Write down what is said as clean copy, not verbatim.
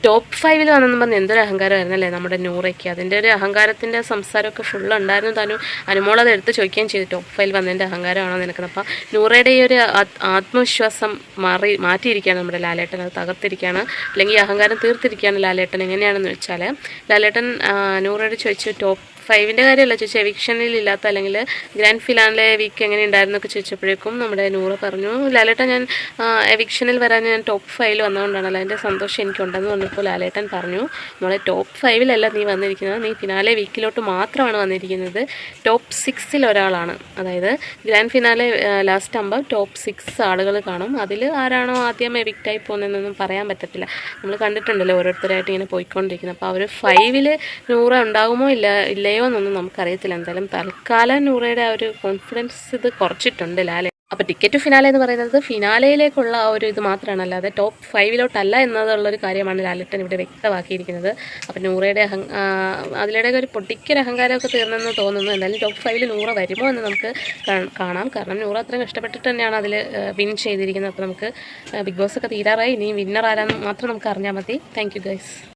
Top 5 വന്നെന്ന് പറഞ്ഞ് എന്തൊരു അഹങ്കാരമായിരുന്നല്ലേ നമ്മുടെ നൂറയ്ക്ക്. അതിൻ്റെ ഒരു അഹങ്കാരത്തിൻ്റെ സംസാരമൊക്കെ ഫുള്ള് ഉണ്ടായിരുന്നു. അനുമോൾ അത് എടുത്ത് ചോദിക്കുകയും ചെയ്തു, ടോപ്പ് 5 വന്നതിൻ്റെ അഹങ്കാരമാണോ നിനക്കുന്നത്. അപ്പം നൂറയുടെ ഈ ഒരു ആത്മവിശ്വാസം മാറ്റിയിരിക്കുകയാണ് നമ്മുടെ ലാലേട്ടൻ. അത് തകർത്തിരിക്കുകയാണ്, അല്ലെങ്കിൽ അഹങ്കാരം തീർത്തിരിക്കുകയാണ് ലാലേട്ടൻ. എങ്ങനെയാണെന്ന് വെച്ചാൽ ലാലേട്ടൻ നൂറയോട് ചോദിച്ചു, ടോപ്പ് 5 കാര്യമല്ല ചോദിച്ചു, എവിക്ഷനിൽ ഇല്ലാത്ത അല്ലെങ്കിൽ ഗ്രാൻഡ് ഫിനാലെ വീക്ക് എങ്ങനെ ഉണ്ടായിരുന്നൊക്കെ ചോദിച്ചപ്പോഴേക്കും നമ്മുടെ നൂറ് പറഞ്ഞു, ലാലേട്ടൻ ഞാൻ എവിക്ഷനിൽ വരാൻ ഞാൻ ടോപ്പ് 5 വന്നുകൊണ്ടാണല്ലോ, അതിൻ്റെ സന്തോഷം എനിക്കുണ്ടെന്ന് പറഞ്ഞപ്പോൾ ലാലേട്ടൻ പറഞ്ഞു, നമ്മളെ ടോപ്പ് 5 നീ വന്നിരിക്കുന്നത്, നീ ഫിനാലെ വീക്കിലോട്ട് മാത്രമാണ് വന്നിരിക്കുന്നത്. ടോപ്പ് 6 ഒരാളാണ്. അതായത് ഗ്രാൻഡ് ഫിനാലെ ലാസ്റ്റ് ആകുമ്പോൾ ടോപ്പ് 6 ആളുകൾ കാണും. അതിൽ ആരാണോ ആദ്യം എവിക്റ്റായി പോകുന്നതെന്നൊന്നും പറയാൻ പറ്റത്തില്ല. നമ്മൾ കണ്ടിട്ടുണ്ടല്ലോ ഓരോരുത്തരായിട്ട് ഇങ്ങനെ പോയിക്കൊണ്ടിരിക്കുന്നത്. അപ്പോൾ അവർ 5 നൂറ ഉണ്ടാകുമോ ഇല്ലയോ എന്നൊന്നും നമുക്കറിയത്തില്ല. എന്തായാലും തൽക്കാലം നൂറയുടെ ആ ഒരു കോൺഫിഡൻസ് ഇത് കുറച്ചിട്ടുണ്ട് ലാലെ. അപ്പോൾ ടിക്കറ്റ് ഫിനാലെ എന്ന് പറയുന്നത് ഫിനാലയിലേക്കുള്ള ആ ഒരു ഇത് മാത്രമാണ്, അല്ലാതെ ടോപ്പ് 5 എന്നതുള്ളൊരു കാര്യമാണ് ലാലേട്ടൻ ഇവിടെ വ്യക്തമാക്കിയിരിക്കുന്നത്. അപ്പോൾ നൂറയുടെ അതിലിടെ ഒരു പൊട്ടിക്കൽ അഹങ്കാരമൊക്കെ തീർന്നെന്ന് തോന്നുന്നു. എന്തായാലും ടോപ്പ് 5 നൂറ വരുമോ എന്ന് നമുക്ക് കാണാം. കാരണം നൂറ അത്രയും കഷ്ടപ്പെട്ടിട്ട് തന്നെയാണ് അതിൽ വിൻ ചെയ്തിരിക്കുന്നത്. അപ്പോൾ നമുക്ക് ബിഗ് ബോസ് ഒക്കെ തീരാറായി, ഇനി വിന്നർ ആരാന്ന് മാത്രം നമുക്ക് അറിഞ്ഞാൽ മതി. Thank you guys.